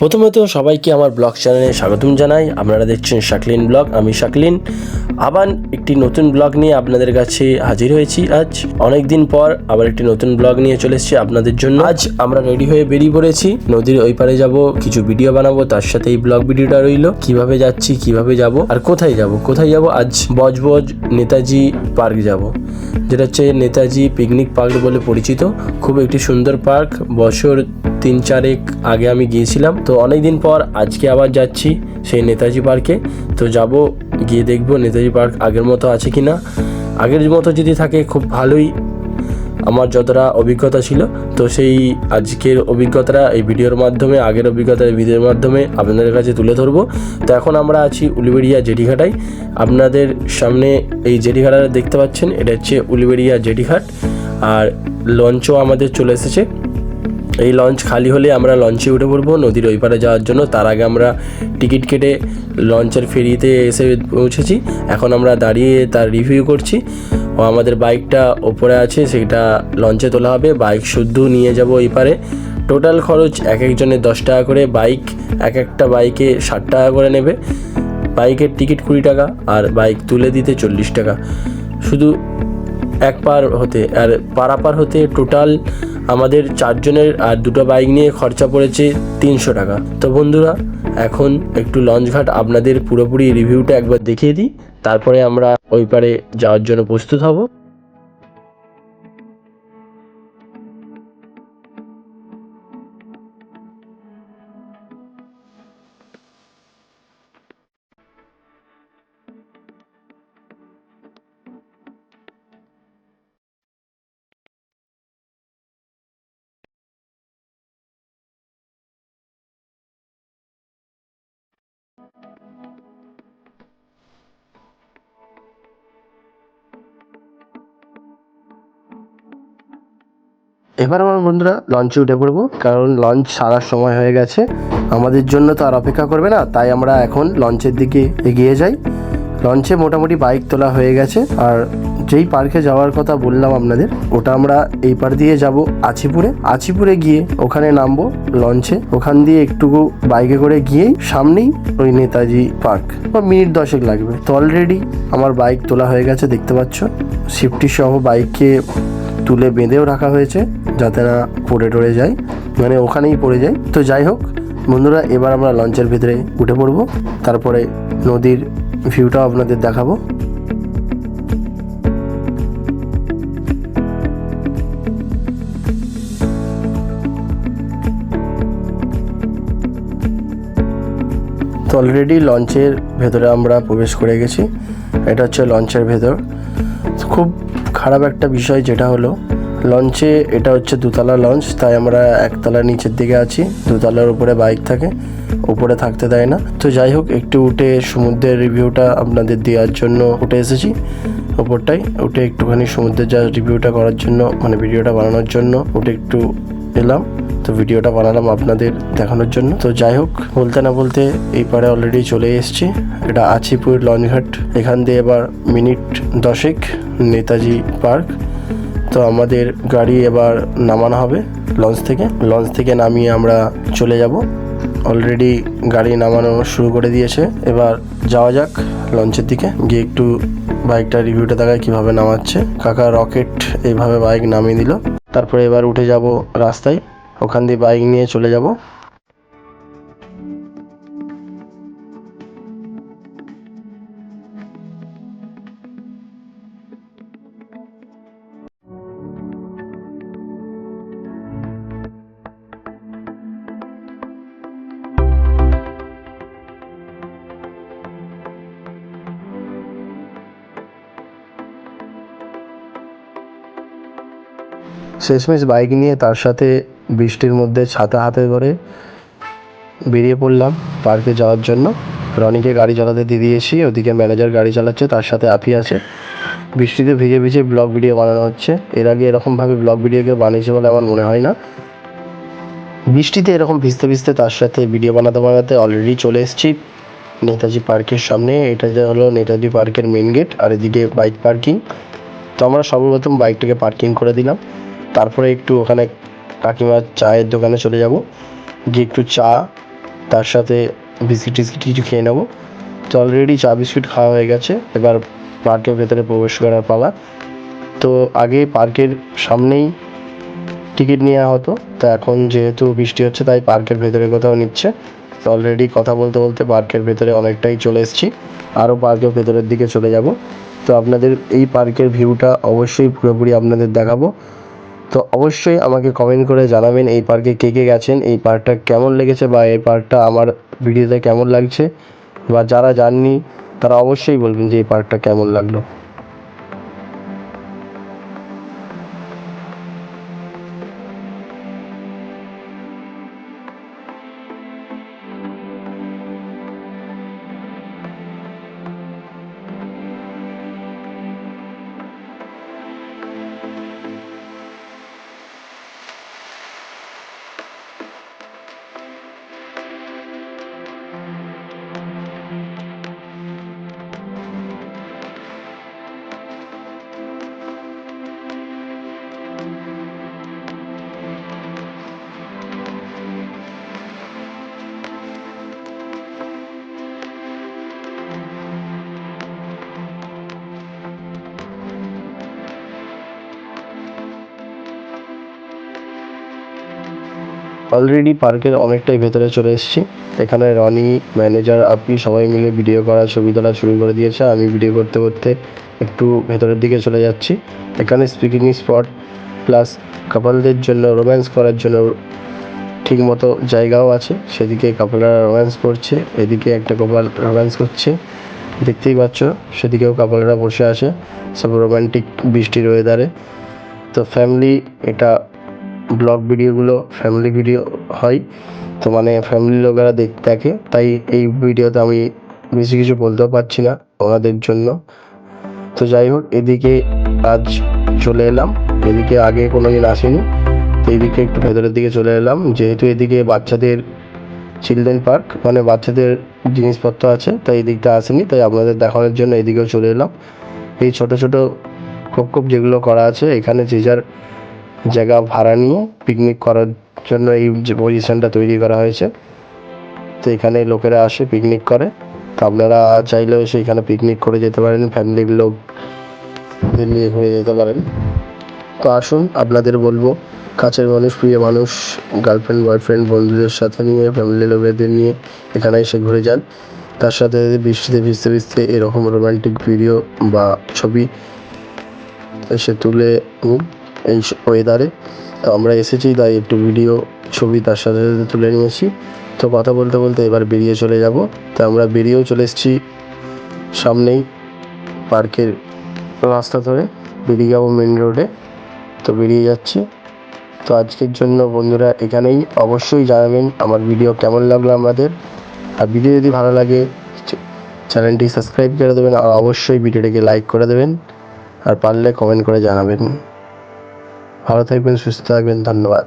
প্রথমত সবাইকে আমার ব্লগ চ্যানেলে স্বাগতম জানাই। আপনারা দেখছেন শাকলিন ব্লগ। আমি শাকলিন আবার একটি নতুন ব্লগ নিয়ে আপনাদের কাছে হাজির হয়েছি। আজ অনেক দিন পর আবার একটি নতুন ব্লগ নিয়ে চলে এসেছি আপনাদের জন্য। আজ আমরা রেডি হয়ে বেরিয়ে পড়েছি, নদীর ওই পারে যাব, কিছু ভিডিও বানাবো, তার সাথে এই ব্লগ ভিডিওটা রইল। কিভাবে যাচ্ছি, কিভাবে যাব আর কোথায় যাব। আজ বজবজ নেতাজি পার্ক যাব, যেটা হচ্ছে নেতাজি পিকনিক পার্ক বলে পরিচিত। খুব একটি সুন্দর পার্ক। বছর 3-4 আগে আমি গিয়েছিলাম, তো অনেক দিন পর আজকে আবার যাচ্ছি সেই নেতাজি পার্কে। তো যাব, গিয়ে দেখবো নেতাজি পার্ক আগের মতো আছে কি না। আগের মতো যদি থাকে খুব ভালোই। আমার যতটা অভিজ্ঞতা ছিল, তো সেই আজকের অভিজ্ঞতাটা এই ভিডিওর মাধ্যমে, আগের অভিজ্ঞতা এই ভিডিওর মাধ্যমে আপনাদের কাছে তুলে ধরবো। তো এখন আমরা আছি উলুবেড়িয়া জেটিঘাটায়। আপনাদের সামনে এই জেটিঘাটা দেখতে পাচ্ছেন, এটা হচ্ছে উলুবেড়িয়া জেটিঘাট। আর লঞ্চও আমাদের চলে এসেছে। এই লঞ্চ খালি হলে আমরা লঞ্চে উঠে পড়বো নদীর ওই পারে যাওয়ার জন্য। তার আগে আমরা টিকিট কেটে লঞ্চের ফেরিতে এসে পৌঁছেছি। এখন আমরা দাঁড়িয়ে তার রিভিউ করছি। ও আমাদের বাইকটা ওপরে আছে, সেটা লঞ্চে তোলা হবে। বাইক শুদ্ধ নিয়ে যাব ওই পারে। টোটাল খরচ এক একজনের 10 টাকা করে। বাইক একটা বাইকে 60 টাকা করে নেবে। বাইকের টিকিট 20 টাকা আর বাইক তুলে দিতে 40 টাকা। শুধু এক পার হতে আর পারাপার হতে টোটাল আমাদের 4 জনের আর 2টো বাইক নিয়ে খরচা পড়েছে 300 টাকা। তো বন্ধুরা, এখন একটু লঞ্চ ঘাট আপনাদের পুরোপুরি রিভিউটা একবার দেখিয়ে দিই, তারপরে আমরা ওই পারে যাওয়ার জন্য প্রস্তুত হব। এবার আমার বন্ধুরা লঞ্চে উঠে পড়বো, কারণ লঞ্চ ছাড়ার সময় হয়ে গেছে। আমাদের জন্য তো আর অপেক্ষা করবে না, তাই আমরা এখন লঞ্চের দিকে এগিয়ে যাই। লঞ্চে মোটামুটি বাইক তোলা হয়ে গেছে। আর যেই পার্কে যাওয়ার কথা বললাম আপনাদের, ওটা আমরা এই পার দিয়ে যাব আছিপুরে গিয়ে ওখানে নামবো লঞ্চে। ওখান দিয়ে একটুকু বাইকে করে গিয়েই সামনেই ওই নেতাজি পার্ক, বা মিনিট 10 লাগবে। তো অলরেডি আমার বাইক তোলা হয়ে গেছে, দেখতে পাচ্ছ। সেফটি সহ বাইককে তুলে বেঁধেও রাখা হয়েছে, যাতে না পড়ে যায়, মানে ওখানেই পড়ে যায়। তো যাই হোক বন্ধুরা, এবার আমরা লঞ্চের ভিতরে উঠে পড়বো, তারপরে নদীর ভিউটাও আপনাদের দেখাবো। তো অলরেডি লঞ্চের ভেতরে আমরা প্রবেশ করে গেছি। এটা হচ্ছে লঞ্চের ভেতর। খুব খারাপ একটা বিষয় যেটা হলো, লঞ্চে এটা হচ্ছে 2তলা লঞ্চ, তাই আমরা 1তলার নিচের দিকে আছি। 2তলার উপরে বাইক থাকে, উপরে থাকতে দেয় না। তো যাই হোক, একটু উঠে সমুদ্রের রিভিউটা আপনাদের দেওয়ার জন্য উঠে এসেছি ওপরটাই। উঠে একটুখানি সমুদ্রের যা রিভিউটা করার জন্য, মানে ভিডিওটা বানানোর জন্য উঠে একটু এলাম। তো ভিডিওটা বানালাম আপনাদের দেখানোর জন্য। তো যাই হোক, বলতে না বলতে এই পারে অলরেডি চলে এসেছি। এটা আছিপুর লঞ্চঘাট। এখান দিয়ে এবার মিনিট 10 নেতাজি পার্ক। তো আমাদের গাড়ি এবার নামানো হবে লঞ্চ থেকে নামিয়ে আমরা চলে যাব। অলরেডি গাড়ি নামানো শুরু করে দিয়েছে। এবার যাওয়া যাক লঞ্চের দিকে, গিয়ে একটু বাইকটা রিভিউটা দেখায় কীভাবে নামাচ্ছে। কাকা রকেট এইভাবে বাইক নামিয়ে দিল। তারপরে এবার উঠে যাব রাস্তায়, ওখান দিয়ে বাইক নিয়ে চলে যাব। শেষমেশ বাইক নিয়ে, তার সাথে বৃষ্টির মধ্যে ছাতা হাতে করে বেরিয়ে পড়লাম পার্কে যাওয়ার জন্য। রনিকে গাড়ি চালাতে দিয়ে দিয়েছি, ওদিকে ম্যানেজার গাড়ি চালাচ্ছে, তার সাথে আফি আছে। বৃষ্টিতে ভিজে ব্লগ ভিডিও বানানো হচ্ছে। এর আগে এরকমভাবে ব্লগ ভিডিও কেউ বানিয়েছে বলে আমার মনে হয় না। বৃষ্টিতে এরকম ভিজতে তার সাথে ভিডিও বানাতে অলরেডি চলে এসেছি নেতাজি পার্কের সামনে। এটা যে হলো নেতাজি পার্কের মেন গেট, আর এদিকে বাইক পার্কিং। তো আমরা সর্বপ্রথম বাইকটাকে পার্কিং করে দিলাম। তারপরে একটু ওখানে কাকিমার চায়ের দোকানে চলে যাব, গিয়ে একটু চা তার সাথে বিস্কিট টিস্কিট কিছু খেয়ে নেবো। তো অলরেডি চা বিস্কিট খাওয়া হয়ে গেছে, এবার পার্কের ভেতরে প্রবেশ করার পালা। তো আগে পার্কের সামনেই টিকিট নেওয়া হতো, তো এখন যেহেতু বৃষ্টি হচ্ছে তাই পার্কের ভেতরে কোথাও নিচ্ছে। তো অলরেডি কথা বলতে বলতে পার্কের ভেতরে অনেকটাই চলে এসেছি, আরও পার্কের ভেতরের দিকে চলে যাব। তো আপনাদের এই পার্কের ভিউটা অবশ্যই পুরোপুরি আপনাদের দেখাবো। তো অবশ্যই আমাকে কমেন্ট করে জানাবেন এই পার্কে কে কে গেছেন, এই পার্কটা কেমন লেগেছে, বা এই পার্কটা আমার ভিডিওতে কেমন লাগছে, বা যারা যাননি তারা অবশ্যই বলবেন যে এই পার্কটা কেমন লাগলো। অলরেডি পার্কের অনেকটাই ভেতরে চলে এসেছি। এখানে রনি, ম্যানেজার, আপনি সবাই মিলে ভিডিও করা, ছবি তোলা শুরু করে দিয়েছে। আমি ভিডিও করতে করতে একটু ভেতরের দিকে চলে যাচ্ছি। এখানে স্পিকিং স্পট প্লাস কাপলদের জন্য রোম্যান্স করার জন্য ঠিকমতো জায়গাও আছে। সেদিকে কাপলরা রোম্যান্স করছে, এদিকে একটা কাপল রোম্যান্স করছে, দেখতেই পাচ্ছ। সেদিকেও কাপলরা বসে আছে, সব রোম্যান্টিক বৃষ্টির ওয়েদারে। তো ফ্যামিলি, এটা ব্লগ ভিডিওগুলো ফ্যামিলি ভিডিও হয়, তো মানে ফ্যামিলির লোকেরা দেখে, তাই এই ভিডিওতে আমি বেশি কিছু বলতেও পারছি না ওনাদের জন্য। তো যাই হোক, এদিকে আজ চলে এলাম, এদিকে আগে কোনো দিন আসিনি, তো এইদিকে একটু ভেতরের দিকে চলে এলাম। যেহেতু এদিকে বাচ্চাদের চিলড্রেন পার্ক, মানে বাচ্চাদের জিনিসপত্র আছে, তাই এই দিকটা আসেনি, তাই আপনাদের দেখানোর জন্য এদিকেও চলে এলাম। এই ছোটো ছোটো খোপ যেগুলো করা আছে, এখানে যে যার জায়গা ভাড়া নিয়ে পিকনিক করার জন্য এই যে পজিশনটা তৈরি করা হয়েছে। তো এখানে লোকেরা আসে পিকনিক করে, তো আপনারা চাইলেও সেইখানে পিকনিক করে যেতে পারেন, ফ্যামিলির লোক নিয়ে ঘুরে যেতে পারেন। তো আসুন, আপনাদের বলবো, কাছের মানুষ, প্রিয় মানুষ, গার্লফ্রেন্ড বয়ফ্রেন্ড বন্ধুদের সাথে নিয়ে, ফ্যামিলি লোকেদের নিয়ে এখানে এসে ঘুরে যান। তার সাথে বৃষ্টিতে ভিজতে ভিজতে এরকম রোমান্টিক ভিডিও বা ছবি এসে তুলে এই ওয়েদারে। তো আমরা এসেছি তাই একটু ভিডিও ছবি তার সাথে সাথে তুলে নিয়েছি। তো কথা বলতে বলতে এবার বেরিয়ে চলে যাব। তো আমরা বেরিয়েও চলে এসেছি, সামনেই পার্কের রাস্তা ধরে বেরিয়ে যাবো মেন রোডে। তো বেরিয়ে যাচ্ছি। তো আজকের জন্য বন্ধুরা এখানেই। অবশ্যই জানাবেন আমার ভিডিও কেমন লাগলো আপনাদের, আর ভিডিও যদি ভালো লাগে চ্যানেলটি সাবস্ক্রাইব করে দেবেন, আর অবশ্যই ভিডিওটিকে লাইক করে দেবেন, আর পারলে কমেন্ট করে জানাবেন। ভালো থাকবেন, সুস্থ থাকবেন, ধন্যবাদ।